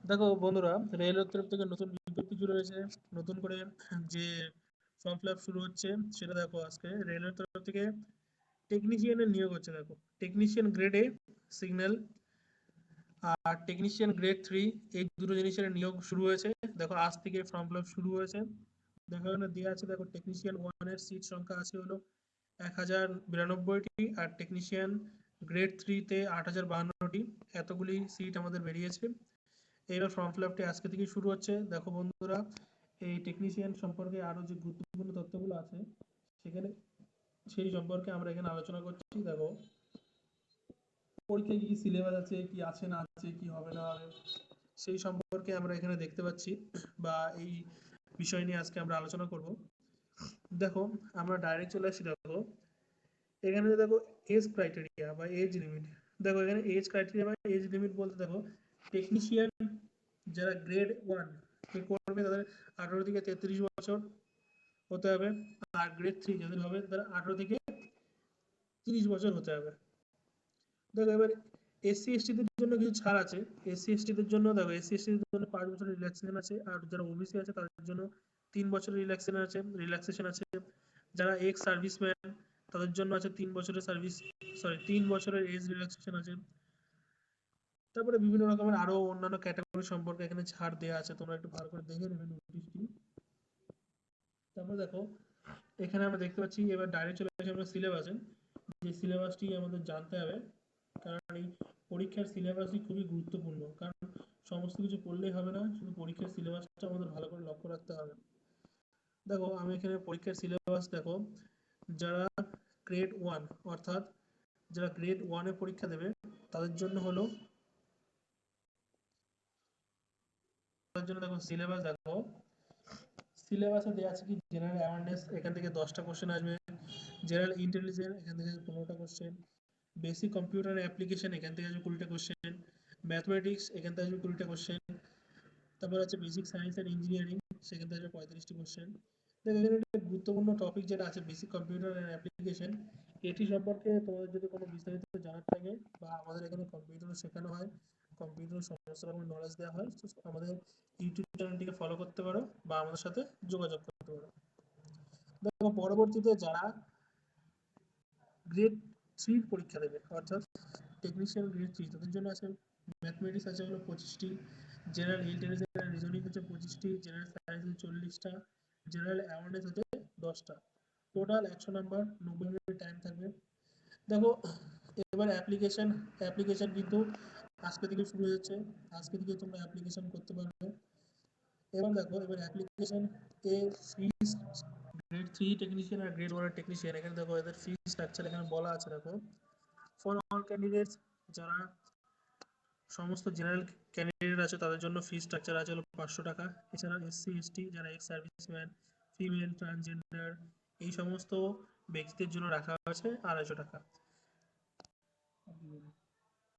দেখো বন্ধুরা, রেলের তরফ থেকে নতুন বিজ্ঞপ্তি শুরু হয়েছে। নতুন করে যে ফর্ম ফিল আপ শুরু হচ্ছে সেটা দেখো, আজকে রেলের তরফ থেকে টেকনিশিয়ানের নিয়োগ হচ্ছে। দেখো, টেকনিশিয়ান গ্রেড এ সিগন্যাল আর টেকনিশিয়ান গ্রেড 3, এই দুটো জিনিসের নিয়োগ শুরু হয়েছে। দেখো, আজ থেকে ফর্ম ফিল আপ শুরু হয়েছে। দেখো এখানে দেওয়া আছে, দেখো টেকনিশিয়ান 1 এর সিট সংখ্যা আছে হলো 1092টি, আর টেকনিশিয়ান গ্রেড 3 তে 8052টি। এতগুলি সিট আমাদের বেরিয়েছে। এইবার ফর্ম ফিল আপটি আজকে থেকেই শুরু হচ্ছে। দেখো বন্ধুরা, এই টেকনিশিয়ান সম্পর্কে আরো যে গুরুত্বপূর্ণ তথ্যগুলো আছে সেখানে সেই সম্পর্কে আমরা এখানে আলোচনা করছি। দেখো, পরীক্ষায় কি কি সিলেবাস আছে, কি আছে না আছে, কি হবে না হবে, সেই সম্পর্কে আমরা এখানে দেখতে পাচ্ছি, বা এই বিষয় নিয়ে আজকে আমরা আলোচনা করব। দেখো, আমরা ডাইরেক্ট চলে আসি। দেখো এখানে দেখো এজ ক্রাইটেরিয়া বা এজ লিমিট। দেখো এখানে এজ ক্রাইটেরিয়া বা এজ লিমিট বলতে, দেখো টেকনিশিয়ান যারা গ্রেড 1 করবে তাদের 18 থেকে 33 বছর হতে হবে। আর গ্রেড 3 যাদের হবে তারা 18 থেকে 30 বছর হতে হবে। দেখো এবার এসসি এসটিদের জন্য কিছু ছাড় আছে। এসসি এসটিদের জন্য, দেখো এসসি এসটিদের জন্য 5 বছরের রিল্যাক্সেশন আছে, আর যারা ওবিসি আছে তাদের জন্য 3 বছরের রিল্যাক্সেশন আছে। যারা এক্স সার্ভিসম্যান তাদের জন্য আছে 3 বছরের সার্ভিস, 3 বছরের এজ রিল্যাক্সেশন আছে। তারপরে বিভিন্ন রকমের আরো অন্যান্য ক্যাটাগরি সম্পর্কে এখানে ছাড় দেওয়া আছে, তোমরা একটু ভালো করে দেখে নেবে নোটিশটি। তারপরে দেখো, এখানে আমরা দেখতে পাচ্ছি, এবার ডাইরেক্ট চলে আসি আমরা সিলেবাসে। যে সিলেবাসটি আমাদের জানতে হবে, কারণ এই পরীক্ষার সিলেবাসই খুবই গুরুত্বপূর্ণ। কারণ সমস্ত কিছু পড়লেই হবে না, শুধু পরীক্ষার সিলেবাসটা আমাদের ভালো করে লক্ষ্য রাখতে হবে। দেখো আমি এখানে পরীক্ষার সিলেবাস, দেখো যারা গ্রেড 1 অর্থাৎ যারা গ্রেড 1 এ পরীক্ষা দেবে তাদের জন্য হলো, তাদের জন্য দেখো সিলেবাস, দেখো সিলেবাসে দেওয়া আছে কি জেনারেল অ্যাওয়ারনেস, এখান থেকে 10টা কোশ্চেন আসবে। জেনারেল ইন্টেলিজেন্স, এখান থেকে 15টা কোশ্চেন। বেসিক কম্পিউটার অ্যাপ্লিকেশন, এখান থেকে আসবে 20টা কোশ্চেন। ম্যাথমেটিক্স, এখান থেকে আসবে 20টা কোশ্চেন। তারপর আছে বেসিক সায়েন্স অ্যান্ড ইঞ্জিনিয়ারিং, সেখান থেকে আসবে 35টি কোশ্চেন। দেখো এখানে একটা গুরুত্বপূর্ণ টপিক যেটা আছে বেসিক কম্পিউটার অ্যান্ড অ্যাপ্লিকেশন, এটি সম্পর্কে তোমাদের যদি কোনো বিস্তারিত জানার থাকে, বা আমাদের এখানে কম্পিউটার শেখানো হয়, কম্পিউটার সমস্ত রকম নলেজ দেওয়া হয়, তো আমাদের ইউটিউব চ্যানেলটিকে ফলো করতে পারো বা আমাদের সাথে যোগাযোগ করতে পারো। দেখো পরবর্তীতে যারা গ্রেড 3 পরীক্ষা দেবে অর্থাৎ টেকনিশিয়ান গ্রেড 3, তাদের জন্য আছে ম্যাথমেটিক্স আছে হলো 25টি, জেনারেল ইন্টেলিজেন্স অ্যান্ড রিজনিং হচ্ছে 25টি, জেনারেল সায়েন্স হচ্ছে 40টা, জেনারেল অ্যাওয়ারনেস হচ্ছে 10টা। টোটাল 100 নাম্বার, 90 মিনিট টাইম থাকবে। দেখো এবার অ্যাপ্লিকেশন কিন্তু আজকে থেকে শুরু হয়েছে। আজকে থেকে তোমরা অ্যাপ্লিকেশন করতে পারবে। এবার দেখো, এবার অ্যাপ্লিকেশন এর ফিস, গ্রেড 3 টেকনিশিয়ান আর গ্রেড 1 এর টেকনিশিয়ান, এখানে দেখো এদের ফি স্ট্রাকচার এখানে বলা আছে। দেখো, ফর অল ক্যান্ডিডেটস, যারা সমস্ত জেনারেল ক্যান্ডিডেট আছে তাদের জন্য ফি স্ট্রাকচার আছে হলো 500 টাকা। এছাড়া এসসি এসটি, যারা এক্স সার্ভিসম্যান, ফিমেল, ট্রান্সজেন্ডার, এই সমস্ত ব্যক্তিদের জন্য রাখা হয়েছে 250 টাকা।